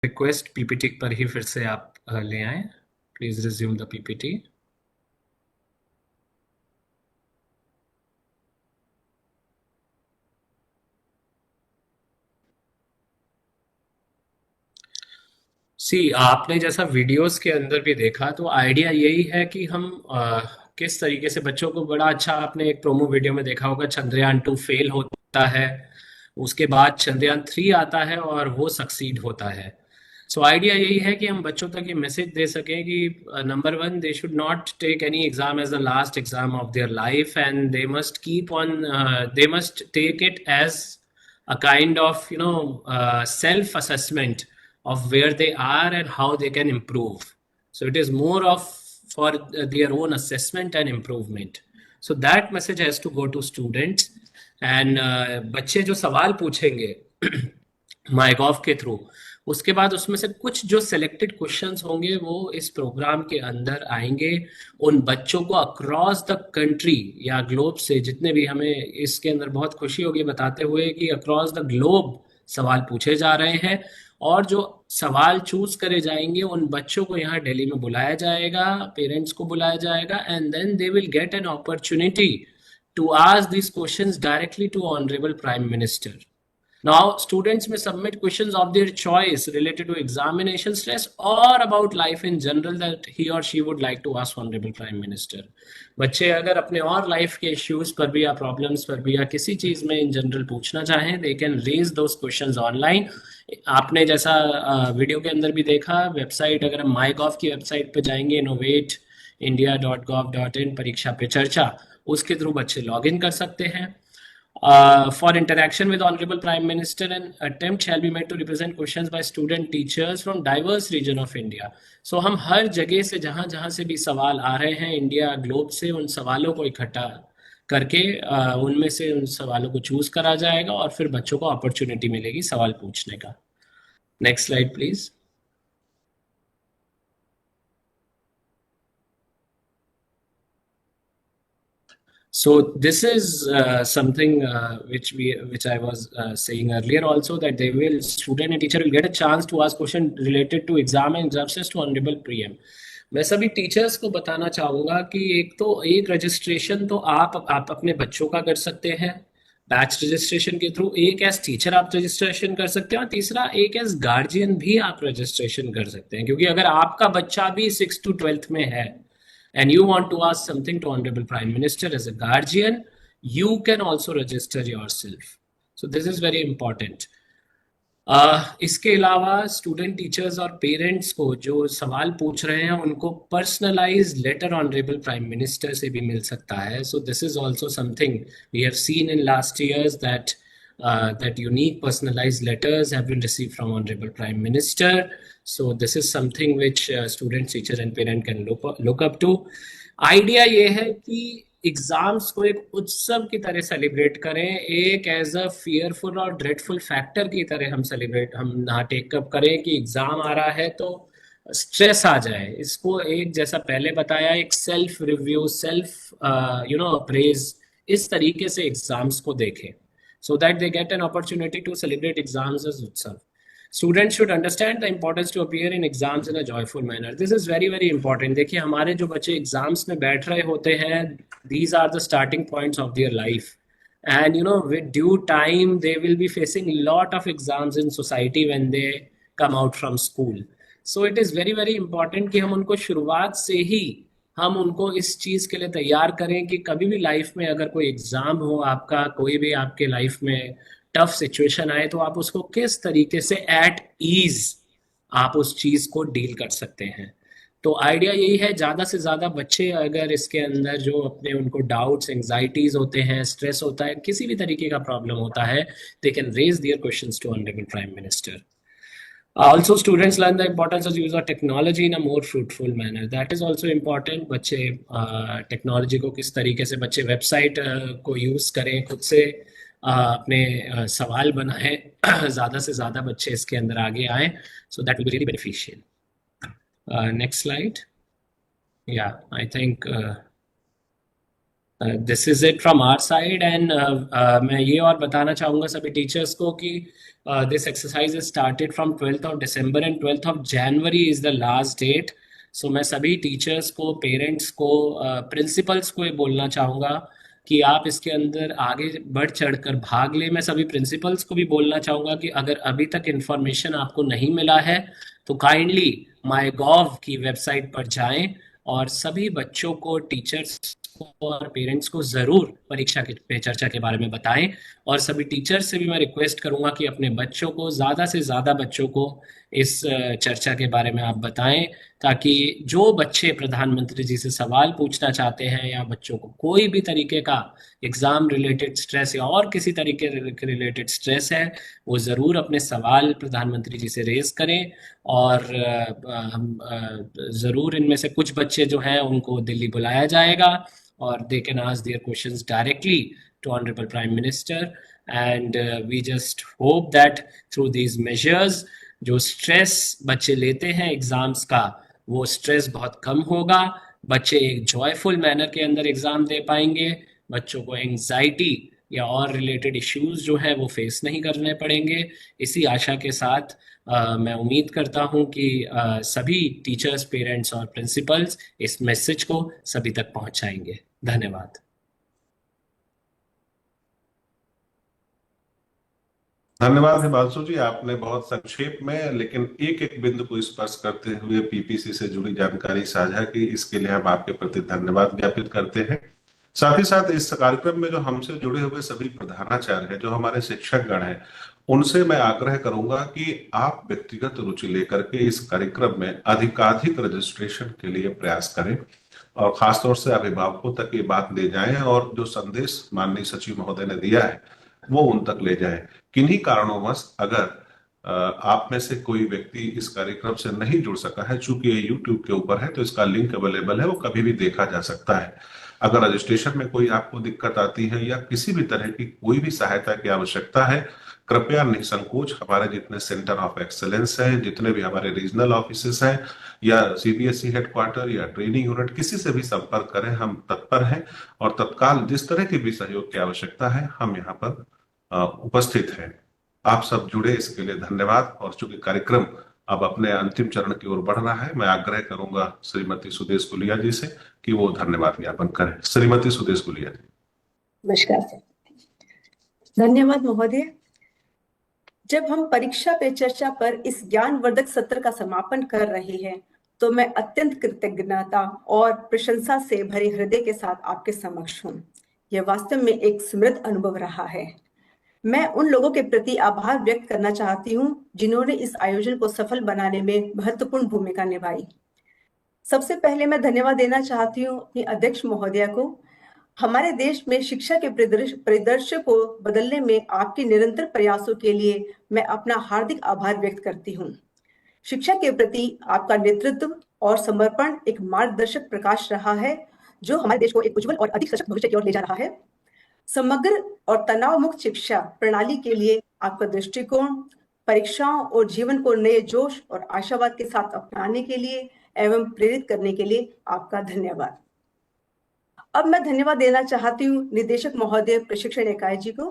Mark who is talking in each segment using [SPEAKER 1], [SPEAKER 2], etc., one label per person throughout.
[SPEAKER 1] Request PPT पर ही फिर से आप ले आए। Please resume the PPT. आपने जैसा वीडियोस के अंदर भी देखा, तो आइडिया यही है कि हम किस तरीके से बच्चों को, बड़ा अच्छा आपने एक प्रोमो वीडियो में देखा होगा, चंद्रयान 2 फेल होता है, उसके बाद चंद्रयान 3 आता है और वो सक्सीड होता है। आइडिया यही है कि हम बच्चों तक ये मैसेज दे सकें कि number one, they should not take any exam as the last exam of their life, and they must keep on, they must take it as a kind of self assessment of where they are and how they can improve. So it is more of for their own assessment and improvement. So that message has to go to students. And बच्चे जो सवाल पूछेंगे माइगॉव के through, उसके बाद उसमें से कुछ जो सिलेक्टेड क्वेश्चंस होंगे वो इस प्रोग्राम के अंदर आएंगे। उन बच्चों को अक्रॉस द कंट्री या ग्लोब से, जितने भी, हमें इसके अंदर बहुत खुशी होगी बताते हुए कि अक्रॉस द ग्लोब सवाल पूछे जा रहे हैं, और जो सवाल चूज करे जाएंगे उन बच्चों को यहाँ दिल्ली में बुलाया जाएगा, पेरेंट्स को बुलाया जाएगा, and then they will get an opportunity to ask these questions directly to Honorable Prime Minister. Now, students may submit questions of their choice related to examination stress or about life in general that he or she would like to ask Honorable Prime Minister. बच्चे अगर अपने और life के issues पर भी या problems पर भी या किसी चीज में इन जनरल पूछना चाहें, they can raise those questions online. आपने जैसा वीडियो के अंदर भी देखा, वेबसाइट, अगर हम माईगॉव की वेबसाइट पे जाएंगे, innovateindia.gov.in परीक्षा पे चर्चा, उसके थ्रू बच्चे लॉग इन कर सकते हैं। For interaction with Honorable Prime Minister, an attempt shall be made to represent questions by student teachers from diverse region of India. So हम हर जगह से, जहाँ जहाँ से भी सवाल आ रहे हैं इंडिया ग्लोब से, उन सवालों को इकट्ठा करके उनमें से उन सवालों को चूज करा जाएगा और फिर बच्चों को अपॉर्चुनिटी मिलेगी सवाल पूछने का। Next slide please. So this is something which I was saying earlier also, that they will, student and teacher will get a chance to ask question related to exam and exams to Honorable PM. मैं सभी teachers को बताना चाहूँगा कि एक registration तो आप अपने बच्चों का कर सकते हैं बैच रजिस्ट्रेशन के थ्रू, एक एज टीचर आप रजिस्ट्रेशन कर सकते हैं, और तीसरा एक एज गार्जियन भी आप रजिस्ट्रेशन कर सकते हैं। क्योंकि अगर आपका बच्चा भी 6th to 12th में है and you want to ask something to Honorable Prime Minister as a guardian, you can also register yourself. So this is very important. इसके अलावा स्टूडेंट टीचर्स और पेरेंट्स को जो सवाल पूछ रहे हैं उनको personalize letter honourable prime minister से भी मिल सकता है। So this is also something we have seen in last years, that unique personalized letters have been received from Honorable Prime Minister. So this is something which students, teachers and parents can look up to. Idea ये है कि exams को एक उत्सव की तरह celebrate करें, एक एज अ फियरफुल और ड्रेडफुल फैक्टर की तरह हम ना टेकअप करें कि एग्जाम आ रहा है तो स्ट्रेस आ जाए। इसको एक, जैसा पहले बताया, एक सेल्फ रिव्यू, सेल्फ अप्रेज, इस तरीके से एग्जाम्स को देखें, so that they get an opportunity to celebrate exams as utsav. Students should understand the importance to appear in exams in a joyful manner. This is very very important. देखिए, हमारे जो बच्चे exams में बैठ रहे होते हैं, these are the starting points of their life, and with due time they will be facing a lot of exams in society when they come out from school. So it is very very important कि हम उनको शुरुआत से ही हम उनको इस चीज के लिए तैयार करें कि कभी भी लाइफ में अगर कोई एग्जाम हो, आपका कोई भी आपके लाइफ में टफ सिचुएशन आए, तो आप उसको किस तरीके से एट ईज आप उस चीज को डील कर सकते हैं। तो आइडिया यही है, ज्यादा से ज्यादा बच्चे अगर इसके अंदर जो अपने उनको डाउट्स, एंग्जाइटीज होते हैं, स्ट्रेस होता है, किसी भी तरीके का प्रॉब्लम होता है, they can raise their questions to honourable prime minister. Also, students learn the importance of use of technology in a more fruitful manner. That is also important. बच्चे टेक्नोलॉजी को किस तरीके से, बच्चे वेबसाइट को यूज़ करें, खुद से अपने सवाल बनाएं, ज़्यादा से ज़्यादा बच्चे इसके अंदर आगे आएँ, so that will be really beneficial. Next slide. Yeah, I think this is it from our side and मैं ये और बताना चाहूँगा सभी टीचर्स को कि this exercise is started from 12th of December and 12th of January is the last date. So मैं सभी टीचर्स को, पेरेंट्स को, प्रिंसिपल्स को ये बोलना चाहूँगा कि आप इसके अंदर आगे बढ़ चढ़कर भाग लें। मैं सभी प्रिंसिपल्स को भी बोलना चाहूँगा कि अगर अभी तक इन्फॉर्मेशन आपको नहीं मिला है तो काइंडली माई गॉव की वेबसाइट पर जाएं और सभी बच्चों को, टीचर्स को और पेरेंट्स को जरूर परीक्षा के पे चर्चा के बारे में बताएं। और सभी टीचर्स से भी मैं रिक्वेस्ट करूंगा कि अपने बच्चों को, ज्यादा से ज्यादा बच्चों को इस चर्चा के बारे में आप बताएं, ताकि जो बच्चे प्रधानमंत्री जी से सवाल पूछना चाहते हैं या बच्चों को कोई भी तरीके का एग्जाम रिलेटेड स्ट्रेस या और किसी तरीके रिलेटेड स्ट्रेस है, वो जरूर अपने सवाल प्रधानमंत्री जी से रेज करें। और हम जरूर इनमें से कुछ बच्चे जो हैं उनको दिल्ली बुलाया जाएगा और they can ask their questions directly to Honorable Prime Minister. And we just hope that through these measures, जो स्ट्रेस बच्चे लेते हैं एग्जाम्स का, वो स्ट्रेस बहुत कम होगा। बच्चे एक जॉयफुल मैनर के अंदर एग्जाम दे पाएंगे। बच्चों को एंजाइटी या और रिलेटेड इश्यूज जो हैं वो फेस नहीं करने पड़ेंगे। इसी आशा के साथ मैं उम्मीद करता हूं कि सभी टीचर्स, पेरेंट्स और प्रिंसिपल्स इस मैसेज को सभी तक पहुंचाएंगे। धन्यवाद।
[SPEAKER 2] धन्यवाद हिमांशु जी, आपने बहुत संक्षेप में लेकिन एक एक बिंदु को स्पर्श करते हुए पीपीसी से जुड़ी जानकारी साझा की। इसके लिए हम आपके प्रति धन्यवाद ज्ञापित करते हैं। साथ ही साथ इस कार्यक्रम में जो हमसे जुड़े हुए सभी प्रधानाचार्य हैं, जो हमारे शिक्षक गण हैं, उनसे मैं आग्रह करूंगा कि आप व्यक्तिगत रुचि लेकर के इस कार्यक्रम में अधिकाधिक रजिस्ट्रेशन के लिए प्रयास करें और खासतौर से अभिभावकों तक ये बात ले जाएं और जो संदेश माननीय सचिव महोदय ने दिया है वो उन तक ले जाएं। किन्हीं कारणोंवश अगर आप में से कोई व्यक्ति इस कार्यक्रम से नहीं जुड़ सका है, चूंकि ये YouTube के ऊपर है तो इसका लिंक अवेलेबल है, वो कभी भी देखा जा सकता है। अगर रजिस्ट्रेशन में कोई आपको दिक्कत आती है या किसी भी तरह की कोई भी सहायता की आवश्यकता है, कृपया निसंकोच हमारे जितने सेंटर ऑफ एक्सेलेंस है, जितने भी हमारे रीजनल ऑफिसेस हैं या सीबीएसई हेडक्वार्टर या ट्रेनिंग यूनिट, किसी से भी संपर्क करें। हम तत्पर हैं और तत्काल जिस तरह की भी सहयोग की आवश्यकता है हम यहाँ पर उपस्थित हैं। आप सब जुड़े इसके लिए धन्यवाद। और चूंकि कार्यक्रम अब अपने अंतिम चरण की ओर बढ़ रहा है, मैं आग्रह करूंगा श्रीमती सुदेश गुलिया जी से कि वो धन्यवाद ज्ञापन करें। श्रीमती सुदेश गुलिया जी।
[SPEAKER 3] नमस्कार सर। धन्यवाद महोदय। जब हम परीक्षा पे चर्चा पर इस ज्ञानवर्धक सत्र का समापन कर रहे हैं तो मैं अत्यंत कृतज्ञता और प्रशंसा से भरे हृदय के साथ आपके समक्ष हूँ। यह वास्तव में एक समृद्ध अनुभव रहा है। मैं उन लोगों के प्रति आभार व्यक्त करना चाहती हूँ जिन्होंने इस आयोजन को सफल बनाने में महत्वपूर्ण भूमिका निभाई। सबसे पहले मैं धन्यवाद देना चाहती हूँ अपनी अध्यक्ष महोदया को। हमारे देश में शिक्षा के परिदृश्य को बदलने में आपके निरंतर प्रयासों के लिए मैं अपना हार्दिक आभार व्यक्त करती हूँ। शिक्षा के प्रति आपका नेतृत्व और समर्पण एक मार्गदर्शक प्रकाश रहा है जो हमारे देश को एक उज्जवल और अधिक सशक्त भविष्य की ओर ले जा रहा है। समग्र और तनाव मुक्त शिक्षा प्रणाली के लिए आपका दृष्टिकोण, परीक्षाओं और जीवन को नए जोश और आशावाद के साथ अपनाने के लिए एवं प्रेरित करने के लिए आपका धन्यवाद। अब मैं धन्यवाद देना चाहती हूँ निदेशक महोदय प्रशिक्षण इकाई जी को।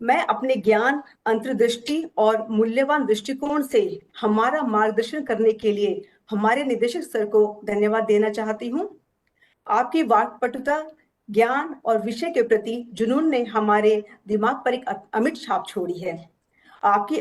[SPEAKER 3] मैं अपने ज्ञान, अंतर्दृष्टि और मूल्यवान दृष्टिकोण से हमारा मार्गदर्शन करने के लिए हमारे निदेशक सर को धन्यवाद देना चाहती हूँ। आपकी वाक्पटुता, ज्ञान और विषय के प्रति जुनून ने हमारे दिमाग पर एक अमिट छाप छोड़ी है। आपकी